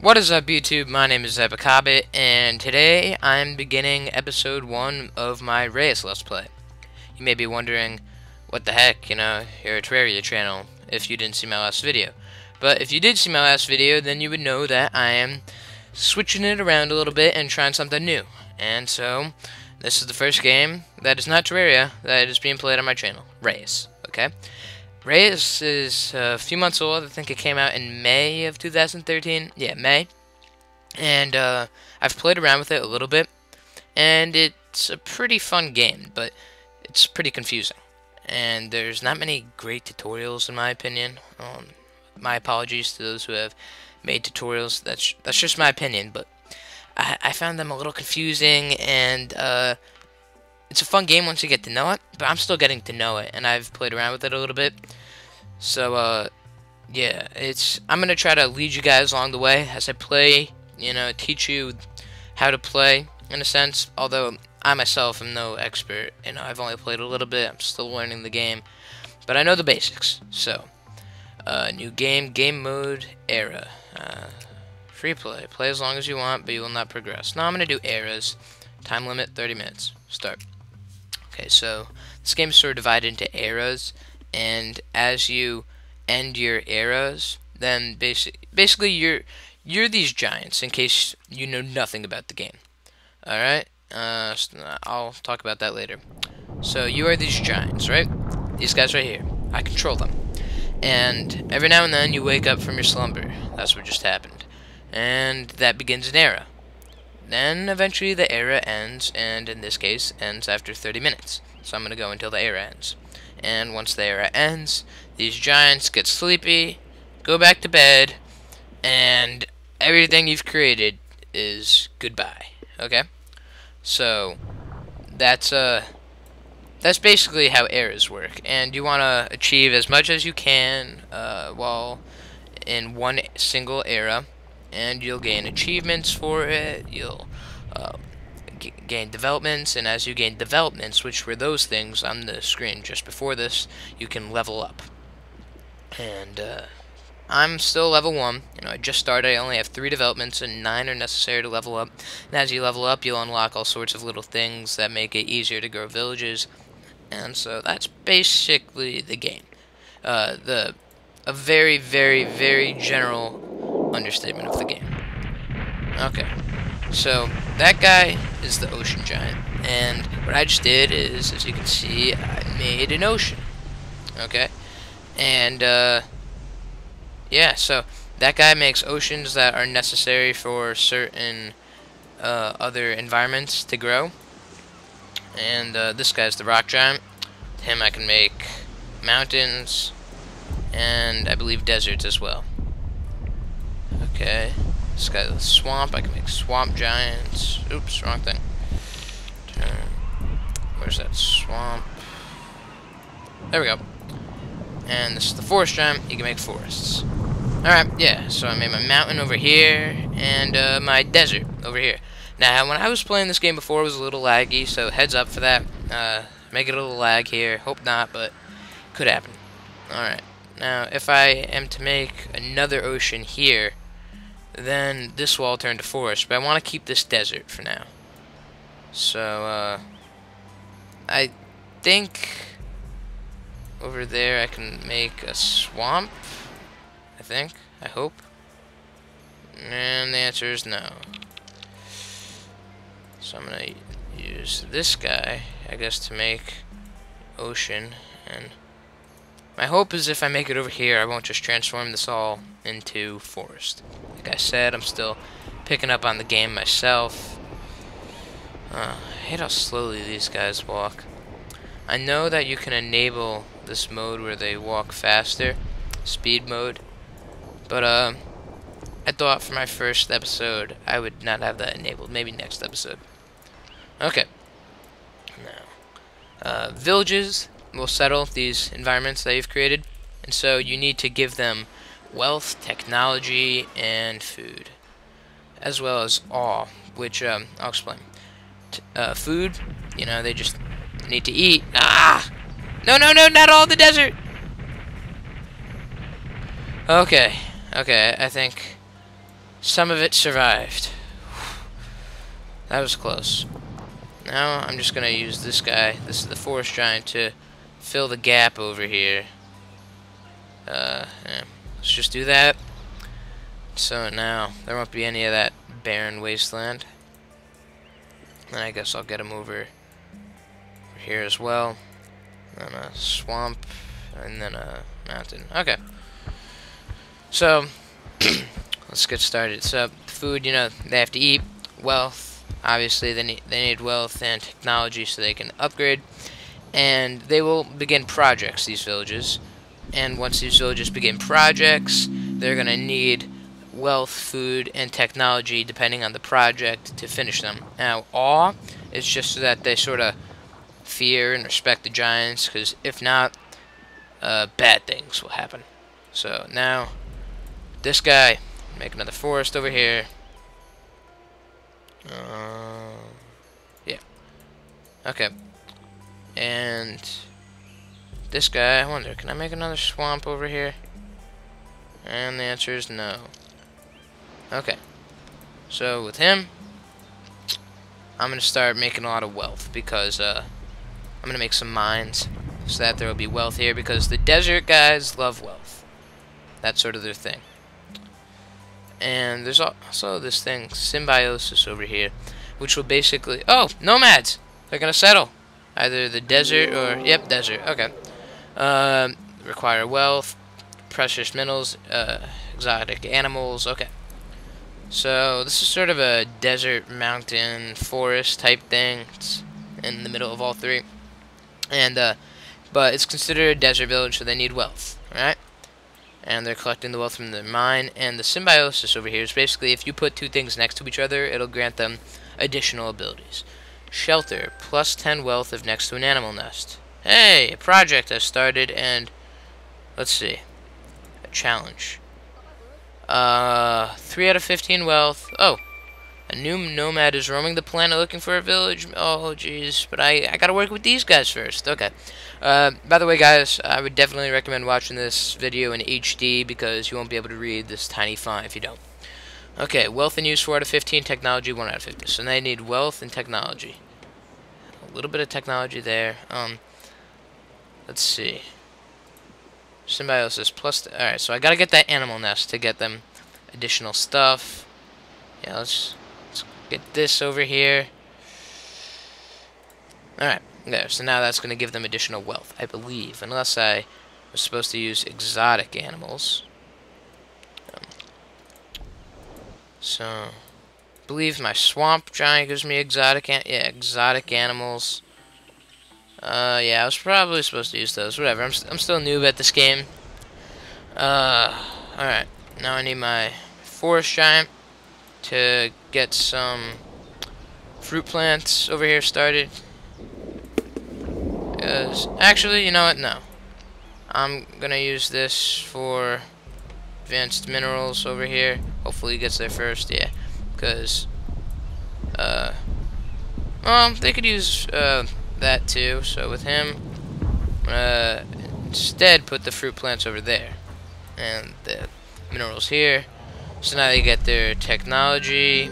What is up, YouTube? My name is Epicabit, and today I'm beginning episode 1 of my Reus Let's Play. You may be wondering, what the heck, you're a Terraria channel, if you didn't see my last video. But if you did see my last video, then you would know that I am switching it around a little bit and trying something new. And so, this is the first game that is not Terraria that is being played on my channel, Reus, okay? Reus is a few months old. I think it came out in May of 2013. Yeah, May. And I've played around with it a little bit, and it's a pretty fun game, but it's pretty confusing. And there's not many great tutorials, in my opinion. My apologies to those who have made tutorials. That's just my opinion, but I found them a little confusing, and it's a fun game once you get to know it, but I'm still getting to know it, and I've played around with it a little bit. So, yeah, I'm going to try to lead you guys along the way as I play, teach you how to play, in a sense, although I myself am no expert. I've only played a little bit, I'm still learning the game, but I know the basics. So, new game, game mode, era, free play, play as long as you want, but you will not progress. Now I'm going to do eras, time limit 30 minutes, start. Okay, so this game is sort of divided into eras, and as you end your eras, then basically you're these giants, in case you know nothing about the game. Alright? I'll talk about that later. So you are these giants, right? These guys right here. I control them. And every now and then you wake up from your slumber. That's what just happened. And that begins an era. Then eventually the era ends, and in this case ends after 30 minutes. So I'm going to go until the era ends. And once the era ends, these giants get sleepy, go back to bed, and everything you've created is goodbye. Okay? So that's basically how eras work. And you want to achieve as much as you can while in one single era. And you'll gain achievements for it, you'll gain developments, and as you gain developments, which were those things on the screen just before this, you can level up. And I'm still level 1, I just started, I only have 3 developments, and 9 are necessary to level up. And as you level up, you'll unlock all sorts of little things that make it easier to grow villages, and so that's basically the game. A very, very, very general understatement of the game. Okay, so that guy is the ocean giant, and what I just did is, as you can see, I made an ocean. Okay, and yeah, so that guy makes oceans that are necessary for certain other environments to grow. And this guy's the rock giant. To him I can make mountains, and I believe deserts as well. Okay, this guy's a swamp. I can make swamp giants. Oops, wrong thing. Where's that swamp? There we go. And this is the forest giant. You can make forests. Alright, yeah, so I made my mountain over here, and my desert over here. Now, when I was playing this game before, it was a little laggy, so heads up for that. Make it a little lag here. Hope not, but could happen. Alright, now, if I am to make another ocean here, then this will all turn to forest, but I want to keep this desert for now. So, I think over there I can make a swamp, I hope. And the answer is no. So I'm going to use this guy, I guess, to make ocean, and my hope is if I make it over here, I won't just transform this all into forest. Like I said, I'm still picking up on the game myself. I hate how slowly these guys walk. I know that you can enable this mode where they walk faster, speed mode, but I thought for my first episode I would not have that enabled. Maybe next episode. Okay. Now, villages will settle these environments that you've created, and so you need to give them wealth, technology, and food, as well as awe, which I'll explain. Food, they just need to eat. No, not all the desert. Okay, I think Some of it survived. That was close. Now I'm just gonna use this guy. This is the forest giant to fill the gap over here. Yeah. Let's just do that. So now there won't be any of that barren wasteland. And I guess I'll get him over here as well. And a swamp, and then a mountain. Okay. So let's get started. So food, you know, they have to eat. Wealth, obviously they need wealth and technology so they can upgrade. And they will begin projects, these villages. And once these villages begin projects, they're gonna need wealth, food, and technology depending on the project to finish them. Now, awe is just so that they sort of fear and respect the giants, because if not, bad things will happen. So now, this guy, make another forest over here. Yeah. Okay. And this guy, I wonder, can I make another swamp over here? And the answer is no. Okay. So with him, I'm going to start making a lot of wealth, because I'm going to make some mines so that there will be wealth here, because the desert guys love wealth. That's sort of their thing. And there's also this thing, symbiosis over here, which will basically... Oh, nomads! They're going to settle. Either the desert or... Yep, desert. Okay. Require wealth, precious minerals, exotic animals. Okay. So this is sort of a desert, mountain, forest type thing. It's in the middle of all three. And, but it's considered a desert village, so they need wealth. Alright? And they're collecting the wealth from the mine. And the symbiosis over here is basically if you put two things next to each other, it'll grant them additional abilities. Shelter, plus 10 wealth if next to an animal nest. Hey, a project has started, and let's see. A challenge. 3 out of 15 wealth. Oh, a new nomad is roaming the planet looking for a village. Oh, jeez. But I gotta work with these guys first. Okay. By the way, guys, I would definitely recommend watching this video in HD, because you won't be able to read this tiny font if you don't. Okay, wealth and use 4 out of 15, technology 1 out of 50. So they need wealth and technology. A little bit of technology there. Let's see. Symbiosis plus... Alright, so I gotta get that animal nest to get them additional stuff. Yeah, let's get this over here. Alright, there. So now that's gonna give them additional wealth, I believe. Unless I was supposed to use exotic animals. So, I believe my swamp giant gives me exotic animals. Yeah, I was probably supposed to use those. Whatever, I'm still a noob at this game. Alright. Now I need my forest giant to get some fruit plants over here started. Actually, you know what? No. I'm gonna use this for advanced minerals over here. Hopefully he gets there first, yeah. Because, they could use, that too. So with him, instead put the fruit plants over there. And the minerals here. So now they get their technology.